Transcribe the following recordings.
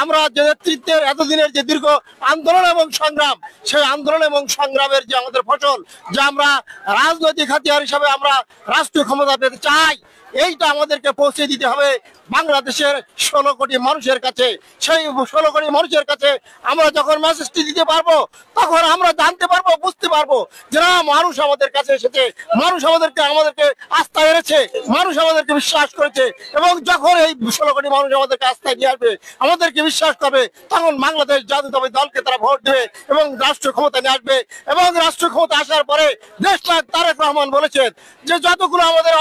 আমরা যে নেতৃত্বের এতদিনের যে দীর্ঘ আন্দোলন এবং সংগ্রাম, সেই আন্দোলন এবং সংগ্রামের যে আমাদের ফসল, যে আমরা রাজনৈতিক হাতিয়ার হিসাবে আমরা রাষ্ট্রীয় ক্ষমতা পেতে চাই, এইটা আমাদেরকে পৌঁছে দিতে হবে বাংলাদেশের 16 কোটি মানুষের কাছে। সেই 16 কোটি মানুষের কাছে আমরা যখন মেসেজটি দিতে পারবো, তখন আমরা জানতে পারবো, বুঝতে পারবো যে না, মানুষ আমাদের কাছে এসেছে, মানুষ আমাদেরকে আস্থা এনেছে, মানুষ আমাদেরকে বিশ্বাস করেছে। এবং যখন এই 16 কোটি মানুষ আমাদেরকে আস্থায় নিয়ে আসবে, আমাদেরকে বিশ্বাস করবে, তখন বাংলাদেশ জাতীয়তাবাদী দলকে তারা ভোট দেবে এবং রাষ্ট্র ক্ষমতা নিয়ে আসবে। এবং রাষ্ট্র ক্ষমতা আসার পরে দেশনায়ক তারেক রহমান বলেছেন যে যতগুলো আমাদের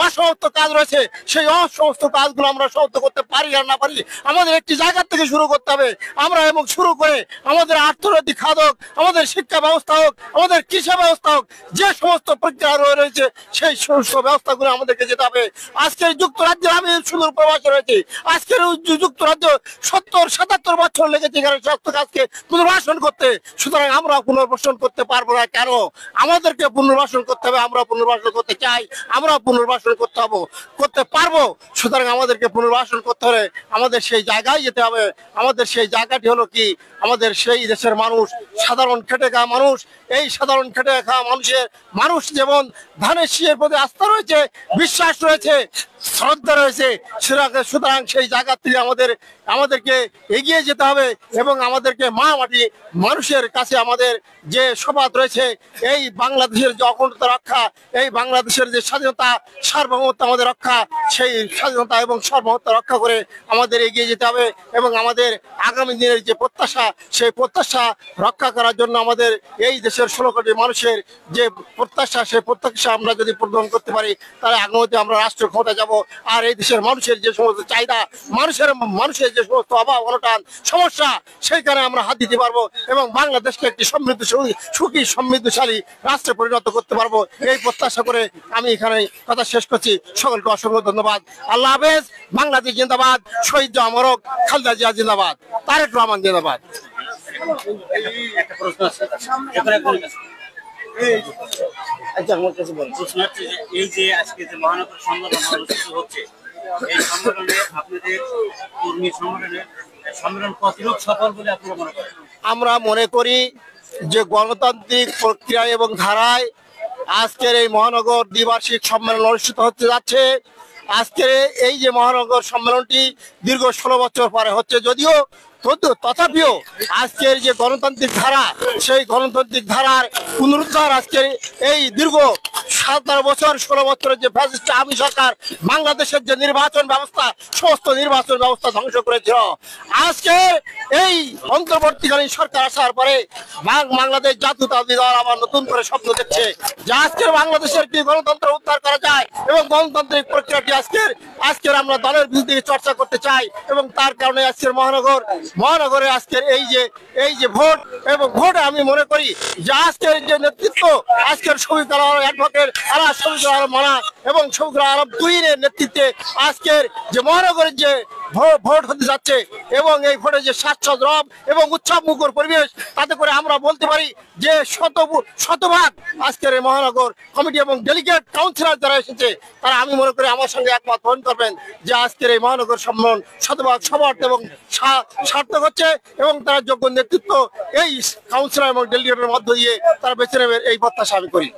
অসমাপ্ত কাজ রয়েছে, সেই অসমস্ত কাজগুলো আমরা সমাপ্ত করতে পারি আর না পারি, আমাদের একটি জায়গা থেকে শুরু করতে হবে। আমরা এবং শুরু করে আমাদের অর্থনৈতিক খাত হোক, আমাদের শিক্ষা ব্যবস্থা হোক, আমাদের কৃষি ব্যবস্থা হোক, যে সমস্ত প্রক্রিয়া রয়েছে সেই সমস্ত ব্যবস্থাগুলো আমাদেরকে যেতে হবে। আজকের যুক্তরাজ্যে আমি সুদূর প্রবাসে রয়েছি, আজকের যুক্তরাজ্য 70-77 বছর লেগেছে এখানে স্বাস্থ্য কাজকে পুনর্বাসন করতে। সুতরাং আমরা পুনর্বাসন করতে পারবো না কেন? আমাদেরকে পুনর্বাসন করতে হবে, আমরা পুনর্বাসন করতে চাই, আমরা পুনর্বাসন করতে পারবো। সুতরাং আমাদেরকে পুনর্বাসন করতে হলে আমাদের সেই জায়গায় যেতে হবে। আমাদের সেই জায়গাটি হলো কি, আমাদের সেই দেশের মানুষ, সাধারণ খেটে খাওয়া মানুষ। এই সাধারণ খেটে খাওয়া মানুষ যেমন ধানের শীষের প্রতি আস্থা রয়েছে, বিশ্বাস রয়েছে, শ্রদ্ধা রয়েছে, সুতরাং সেই জায়গা থেকে আমাদেরকে এগিয়ে যেতে হবে এবং আমাদেরকে মা মাটি মানুষের কাছে আমাদের যে শপথ রয়েছে, এই বাংলাদেশের যে অখণ্ডতা রক্ষা, এই বাংলাদেশের যে স্বাধীনতা সার্বভৌমত্ব আমাদের রক্ষা, সেই স্বাধীনতা এবং সার্বভৌমত্ব রক্ষা করে আমাদের এগিয়ে যেতে হবে। এবং আমাদের আগামী দিনের যে প্রত্যাশা, সেই প্রত্যাশা রক্ষা করার জন্য আমাদের এই দেশের 16 কোটি মানুষের যে প্রত্যাশা, সেই প্রত্যাশা আমরা যদি পূরণ করতে পারি, তাহলে আগামীতে আমরা রাষ্ট্র ক্ষমতা যাব। আর এই দেশের মানুষের যে সমস্ত চাহিদা, মানুষের যে সমস্ত অভাব অনটন সমস্যা, সেইখানে আমরা হাত দিতে পারবো এবং বাংলাদেশকে একটি সুখী সমৃদ্ধশালী রাষ্ট্রে পরিণত করতে পারবো। এই প্রত্যাশা করে আমি এখানে কথা শেষ করছি। সকলকে অসংখ্য ধন্যবাদ। আল্লাহ হাফেজ। বাংলাদেশ জিন্দাবাদ। শহীদ অমরক খালেদা জিয়া জিন্দাবাদ। তারেক রহমান জিন্দাবাদ। এই যে আজকে যে মহানগর সম্মেলন অনুষ্ঠিত হচ্ছে, এই সম্মেলনে আপনাদের কর্মী সম্মেলন কতটুকু সফল বলে আপনারা মনে করেন? আমরা মনে করি যে গণতান্ত্রিক প্রক্রিয়া এবং ধারায় আজকের এই মহানগর দ্বিবার্ষিক সম্মেলন অনুষ্ঠিত হতে যাচ্ছে। আজকের এই যে মহানগর সম্মেলনটি দীর্ঘ 16 বছর পরে হচ্ছে, যদিও তথাপিও আজকের যে গণতান্ত্রিক ধারা, সেই গণতান্ত্রিক ধারার পুনরুদ্ধার আজকের এই দীর্ঘ 17 বছর 16 বছরের যে ফ্যাসিস্ট আওয়ামী সরকার বাংলাদেশের যে নির্বাচন ব্যবস্থা, সমস্ত নির্বাচন ব্যবস্থা ধ্বংস করেছিল। আজকের এই অন্তর্বর্তীকালীন সরকার আসার পরে বাংলাদেশ জাতীয়তাবাদী দল আবার নতুন করে স্বপ্ন দেখছে যে আজকের বাংলাদেশের কি গণতন্ত্র উদ্ধার করা যায় এবং গণতান্ত্রিক প্রক্রিয়াটি আজকের আমরা দলের বিরুদ্ধে চর্চা করতে চাই। এবং তার কারণে আজকের মহানগরে আজকের এই যে ভোট, এবং ভোটে আমি মনে করি যে আজকের যে নেতৃত্ব, আজকের শফিক আলম অ্যাডভোকেট শফিক আলম মানা এবং শফিক আলম তুহিনের নেতৃত্বে আজকের যে মহানগরের যে ভোট হতে যাচ্ছে, এবং এই ভোটে যে স্বাচ্ছন্দ্য রব এবং উৎসব মুখর পরিবেশ, তাতে করে আমরা বলতে পারি যে শতভাগ আজকের এই মহানগর কমিটি এবং ডেলিগেট কাউন্সিলর যারা এসেছে, তারা আমি মনে করি আমার সঙ্গে একমত পোষণ করবেন যে আজকের এই মহানগর সম্মেলন শতভাগ সফল এবং সার্থক হচ্ছে এবং তারা যোগ্য নেতৃত্ব এই কাউন্সিলর এবং ডেলিগেটের মধ্য দিয়ে তারা বেছে নেবেন, এই প্রত্যাশা আমি করি।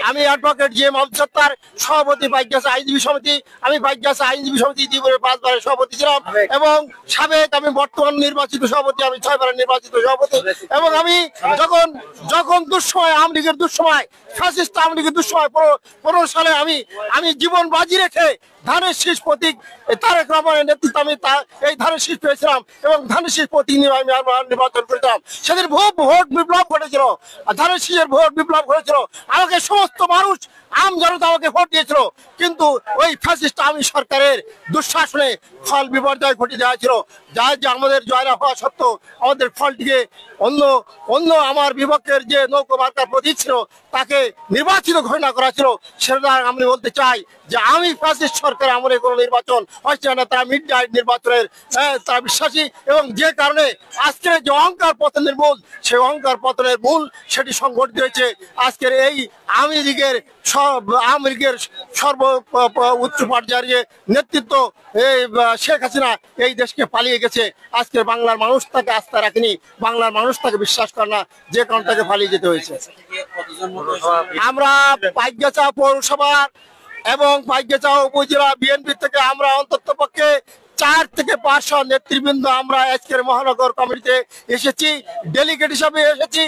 আমি অ্যাডভোকেট জিএম আব্দুল সত্তার, সভাপতি বাইকগাছা আইনজীবী সমিতি। আমি বাইকগাছা আইনজীবী সমিতি দ্বিপুরের 5 বারের সভাপতি ছিলাম এবং সাবেক আমি বর্তমান নির্বাচিত সভাপতি, আমি 6 বারের নির্বাচিত সভাপতি। এবং আমি যখন দুঃসময় আওয়ামী লীগের দুঃসময়, ফ্যাসিস্ট আওয়ামী লীগের দুঃসময় 15 সালে আমি জীবন বাজি রেখে ধানের শীষ প্রতীক তারেক রহমানের নেতৃত্বে আমি এই ধানের শীষ পেয়েছিলাম এবং ধানের শীষ প্রতীক নিয়ে আমি নির্বাচন করেছিলাম। সেদিন ভোট বিপ্লব ঘটেছিল, ধানের শীষের ভোট বিপ্লব ঘটেছিল। আমাকে সমস্ত মানুষ, আম জনতা আমাকে ভোট দিয়েছিল, কিন্তু ওই ফ্যাসিস্ট আওয়ামী সরকারের দুঃশাসনে ফল বিপর্যয় ঘটে দেওয়া ছিল, যা যে আমাদের জয় না হওয়া সত্ত্বেও আমাদের ফলটিকে অন্য আমার বিপক্ষের যে নৌকো মার্কার প্রতীক ছিল তাকে নির্বাচিত ঘোষণা করা ছিল। সেটা আমি বলতে চাই যে আমি ফ্যাসিস্ট সরকার আমলে কোনো নির্বাচন হচ্ছে না, তারা মিড নাইট নির্বাচনের তারা বিশ্বাসী, এবং যে কারণে আজকের যে অহংকার পতনের মূল, সেই অহংকার পতনের মূল সেটি সংঘটিত হয়েছে আজকের এই আওয়ামী লীগের আওয়ামী লীগের উচ্চ পর্যায়ের নেতৃত্ব এই শেখ হাসিনা এই দেশকে পালিয়ে গেছে। আজকে বাংলার মানুষ তাকে আস্থা রাখেনি, বাংলার মানুষ তাকে বিশ্বাস করে না, যে কারণে তাকে পালিয়ে যেতে হয়েছে। কতজন মতো আমরা পাইকগাছা পৌরসভার এবং পাইকগাছা উপজেলা বিএনপি থেকে আমরা অন্তত পক্ষে 4 থেকে 500 নেতৃবৃন্দ আমরা আজকের মহানগর কমিটিতে এসেছি, ডেলিগেট হিসাবে এসেছি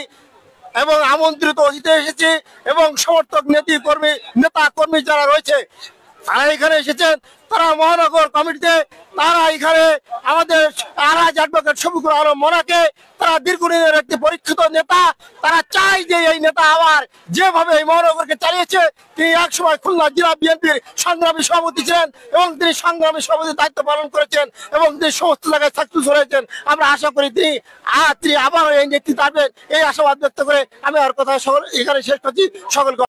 এবং আমন্ত্রিত অতিথি এসেছি এবং সমর্থক নেতা কর্মী যারা রয়েছে তারা এখানে এসেছেন। তারা মহানগর কমিটিতে তারা এখানে আমাদের আলহাজ অ্যাডভোকেট শফিকুল আলম মোনাকে, তারা দীর্ঘদিনের একটি পরীক্ষিত নেতা, তারা চায় যে এই নেতা আবার যেভাবে এই মহানগরকে চালিয়েছে, তিনি একসময় খুলনা জেলা বিএনপির সংগ্রামী সভাপতি ছিলেন এবং তিনি সংগ্রামী সভাপতির দায়িত্ব পালন করেছেন এবং তিনি সমস্ত জায়গায় সাকসেস হয়েছেন। আমরা আশা করি তিনি আবারও এই নেতৃত্বে আসবেন, এই আশাবাদ ব্যক্ত করে আমি আর কথা এখানে শেষ করছি। সকলকে